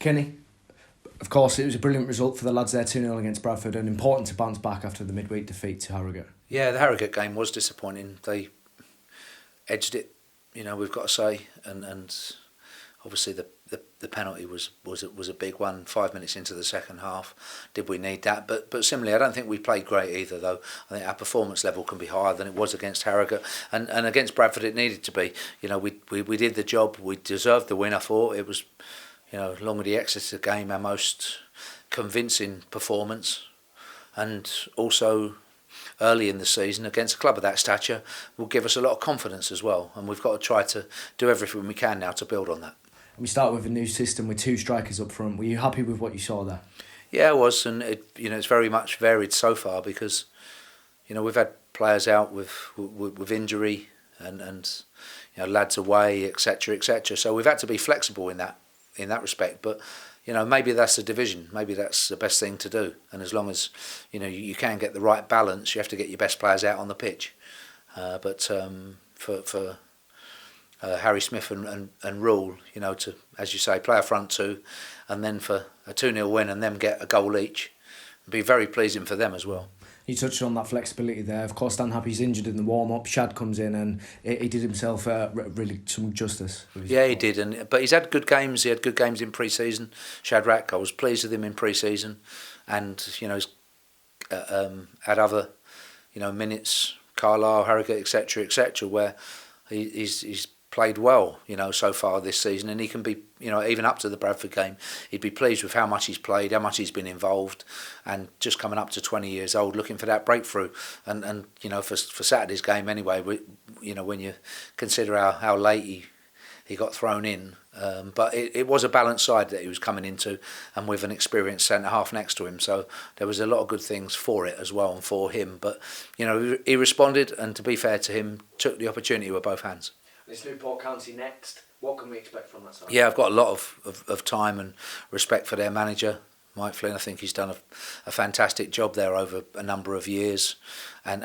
Kenny, of course, it was a brilliant result for the lads there, 2-0 against Bradford, and important to bounce back after the midweek defeat to Harrogate. Yeah, the Harrogate game was disappointing. They edged it, we've got to say, and obviously the penalty was a big one. 5 minutes into the second half, did we need that? But similarly, I don't think we played great either. Though I think our performance level can be higher than it was against Harrogate, and against Bradford it needed to be. We did the job. We deserved the win. I thought it was, along with the Exeter game, our most convincing performance, and also early in the season against a club of that stature will give us a lot of confidence as well, and we've got to try to do everything we can now to build on that. We start with a new system with 2 strikers up front. Were you happy with what you saw there? Yeah, I was, and it's very much varied so far because we've had players out with injury and lads away, etc. etc. So we've had to be flexible in that respect, but maybe that's the division. Maybe that's the best thing to do. And as long as you can get the right balance, you have to get your best players out on the pitch. But for Harry Smith and Rule, to, as you say, play a front 2, and then for a 2-0 win and them get a goal each, it'd be very pleasing for them as well. You touched on that flexibility there. Of course, Dan Happy's injured in the warm-up. Shad comes in and he did himself really some justice. Yeah, he did. But he's had good games. He had good games in pre-season. Shadrach, I was pleased with him in pre-season. And, he's had other, minutes, Carlisle, Harrogate, etc., where he's played well, so far this season, and he can be, even up to the Bradford game, he'd be pleased with how much he's played, how much he's been involved, and just coming up to 20 years old, looking for that breakthrough. And for Saturday's game anyway, when you consider how late he got thrown in, but it was a balanced side that he was coming into, and with an experienced centre half next to him, so there was a lot of good things for it as well and for him. But he responded, and to be fair to him, took the opportunity with both hands. It's Newport County next. What can we expect from that side? Yeah, I've got a lot of time and respect for their manager, Mike Flynn. I think he's done a fantastic job there over a number of years, and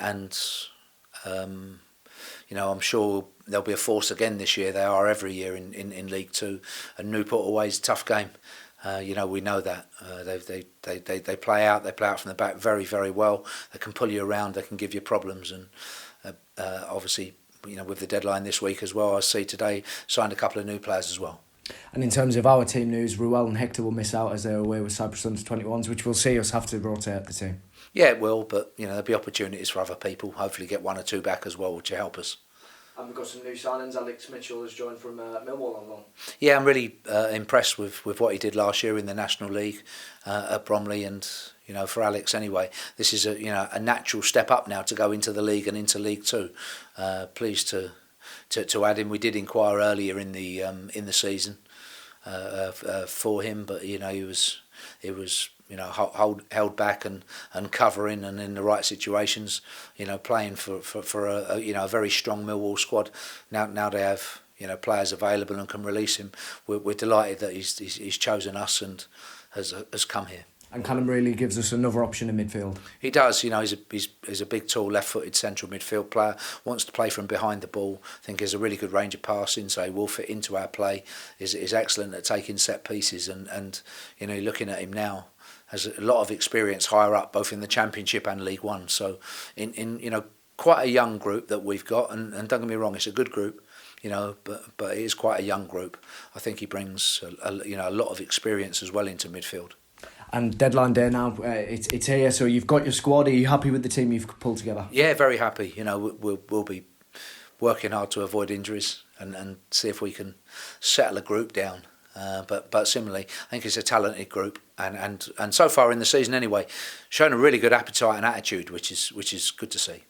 I'm sure there'll be a force again this year. They are every year in League Two, and Newport always tough game. We know that they play out from the back very, very well. They can pull you around. They can give you problems, and obviously, with the deadline this week as well, I see today signed a couple of new players as well. And in terms of our team news, Ruel and Hector will miss out as they're away with Cyprus under-21s, which will see us have to rotate the team. Yeah, it will, but there'll be opportunities for other people. Hopefully get 1 or 2 back as well, which will help us. And we've got some new signings. Alex Mitchell has joined from Millwall on loan. Yeah, I'm really impressed with what he did last year in the National League at Bromley, and for Alex anyway, this is a natural step up now to go into the league and into League Two. Pleased to add him. We did inquire earlier in the season for him, but he was held back and covering, and in the right situations, playing for a very strong Millwall squad. Now they have players available and can release him. We're delighted that he's chosen us and has come here. And Callum really gives us another option in midfield. He does, he's a big, tall, left-footed central midfield player. Wants to play from behind the ball. I think he has a really good range of passing, so he will fit into our play. Is excellent at taking set pieces, and looking at him now, has a lot of experience higher up, both in the Championship and League One. So in quite a young group that we've got, and don't get me wrong, it's a good group, but it is quite a young group. I think he brings a lot of experience as well into midfield. And deadline day now, it's here, so you've got your squad. Are you happy with the team you've pulled together? Yeah, very happy. We'll be working hard to avoid injuries and see if we can settle a group down. But similarly, I think it's a talented group, and so far in the season anyway, shown a really good appetite and attitude, which is good to see.